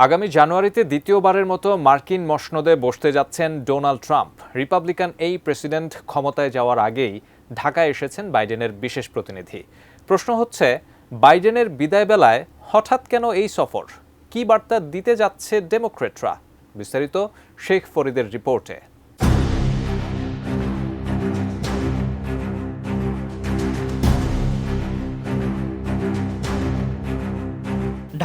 আগামী জানুয়ারিতে দ্বিতীয়বারের মতো মার্কিন মসনদে বসতে যাচ্ছেন ডোনাল্ড ট্রাম্প। রিপাবলিকান এই প্রেসিডেন্ট ক্ষমতায় যাওয়ার আগেই ঢাকায় এসেছেন বাইডেনের বিশেষ প্রতিনিধি। প্রশ্ন হচ্ছে, বাইডেনের বিদায় বেলায় হঠাৎ কেন এই সফর? কী বার্তা দিতে যাচ্ছে ডেমোক্রেটরা? বিস্তারিত শেখ ফরিদের রিপোর্টে।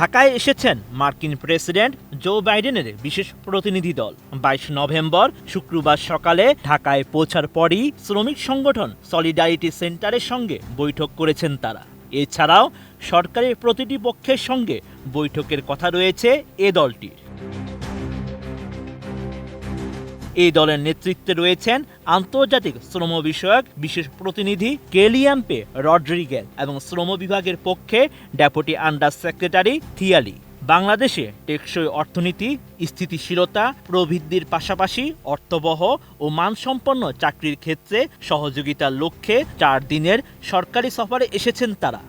ঢাকায় এসেছেন মার্কিন প্রেসিডেন্ট জো বাইডেনের বিশেষ প্রতিনিধি দল। 22 নভেম্বর শুক্রবার সকালে ঢাকায় পৌঁছার পরই শ্রমিক সংগঠন সলিডারিটি সেন্টারের সঙ্গে বৈঠক করেছেন তারা। এছাড়াও সরকারের প্রতিটি পক্ষের সঙ্গে বৈঠকের কথা রয়েছে এ দলটির। এই দলের নেতৃত্বে রয়েছেন আন্তর্জাতিক শ্রম বিষয়ক বিশেষ প্রতিনিধি কেলিয়াম্পে রড্রিগেজ এবং শ্রম বিভাগের পক্ষে ডেপুটি আন্ডার সেক্রেটারি থিয়ালি। বাংলাদেশে টেকসই অর্থনীতি, স্থিতিশীলতা প্রবৃদ্ধির পাশাপাশি অর্থবহ ও মানসম্পন্ন চাকরির ক্ষেত্রে সহযোগিতার লক্ষ্যে 4 দিনের সরকারি সফরে এসেছেন তারা।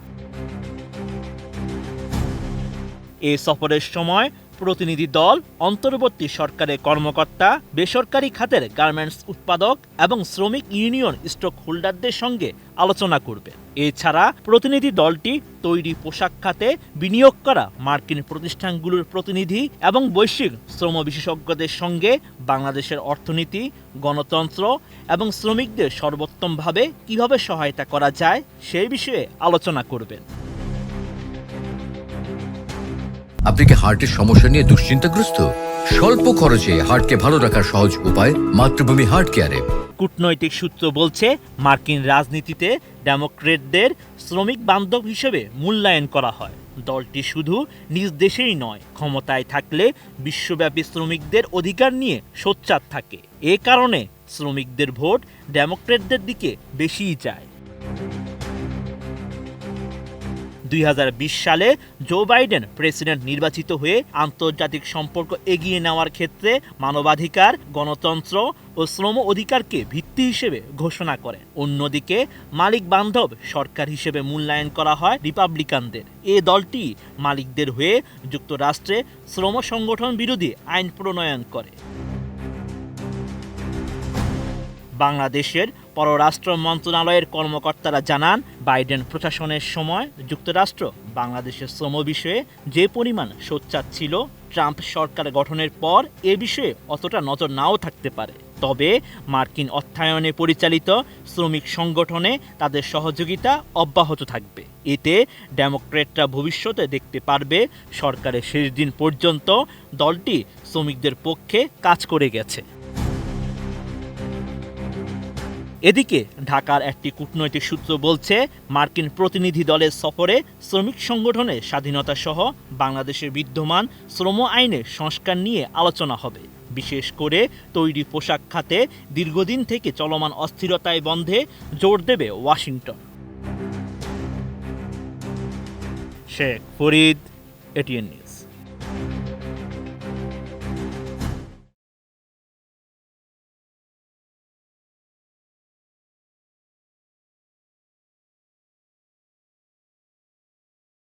এ সফরের সময় প্রতিনিধি দল অন্তর্বর্তী সরকারের কর্মকর্তা, বেসরকারি খাতের গার্মেন্টস উৎপাদক এবং শ্রমিক ইউনিয়ন স্টক হোল্ডারদের সঙ্গে আলোচনা করবে। এছাড়া প্রতিনিধি দলটি তৈরি পোশাক খাতে বিনিয়োগ করা মার্কিন প্রতিষ্ঠানগুলোর প্রতিনিধি এবং বৈশ্বিক শ্রম বিশেষজ্ঞদের সঙ্গে বাংলাদেশের অর্থনীতি, গণতন্ত্র এবং শ্রমিকদের সর্বোত্তমভাবে কিভাবে সহায়তা করা যায় সেই বিষয়ে আলোচনা করবেন। আপনি কি হার্টের সমস্যা নিয়ে দুশ্চিন্তাগ্রস্ত? স্বল্প খরচে হার্টকে ভালো রাখার সহজ উপায় মাতৃভূমি হার্ট কেয়ারে। কূটনৈতিক সূত্র বলছে, মার্কিন রাজনীতিতে ডেমোক্রেটদের শ্রমিক বান্ধব হিসেবে মূল্যায়ন করা হয়। দলটি শুধু নিজ দেশেই নয়, ক্ষমতায় থাকলে বিশ্বব্যাপী শ্রমিকদের অধিকার নিয়ে সোচ্চার থাকে। এ কারণে শ্রমিকদের ভোট ডেমোক্রেটদের দিকে বেশিই যায়। 2020 সালে জো বাইডেন প্রেসিডেন্ট নির্বাচিত হয়ে আন্তর্জাতিক সম্পর্ক এগিয়ে নেওয়ার ক্ষেত্রে মানবাধিকার, গণতন্ত্র ও শ্রম অধিকারকে ভিত্তি হিসেবে ঘোষণা করেন। অন্যদিকে মালিক বান্ধব সরকার হিসেবে মূল্যায়ন করা হয় রিপাবলিকানদের। এ দলটি মালিকদের হয়ে যুক্তরাষ্ট্রে শ্রম সংগঠন বিরোধী আইন প্রণয়ন করে। বাংলাদেশের পররাষ্ট্র মন্ত্রণালয়ের কর্মকর্তারা জানান, বাইডেন প্রশাসনের সময় যুক্তরাষ্ট্র বাংলাদেশের শ্রম বিষয়ে যে পরিমাণ সোচ্চার ছিল, ট্রাম্প সরকার গঠনের পর এ বিষয়ে অতটা নজর নাও থাকতে পারে। তবে মার্কিন অর্থায়নে পরিচালিত শ্রমিক সংগঠনে তাদের সহযোগিতা অব্যাহত থাকবে। এতে ডেমোক্রেটরা ভবিষ্যতে দেখতে পারবে সরকারের শেষ দিন পর্যন্ত দলটি শ্রমিকদের পক্ষে কাজ করে গেছে। এদিকে ঢাকার একটি কূটনৈতিক সূত্র বলছে, মার্কিন প্রতিনিধি দলের সফরে শ্রমিক সংগঠনের স্বাধীনতা সহ বাংলাদেশের বিদ্যমান শ্রম আইনের সংস্কার নিয়ে আলোচনা হবে। বিশেষ করে তৈরি পোশাক খাতে দীর্ঘদিন থেকে চলমান অস্থিরতায় বন্ধে জোর দেবে Washington. Sheikh Farid, ATN news.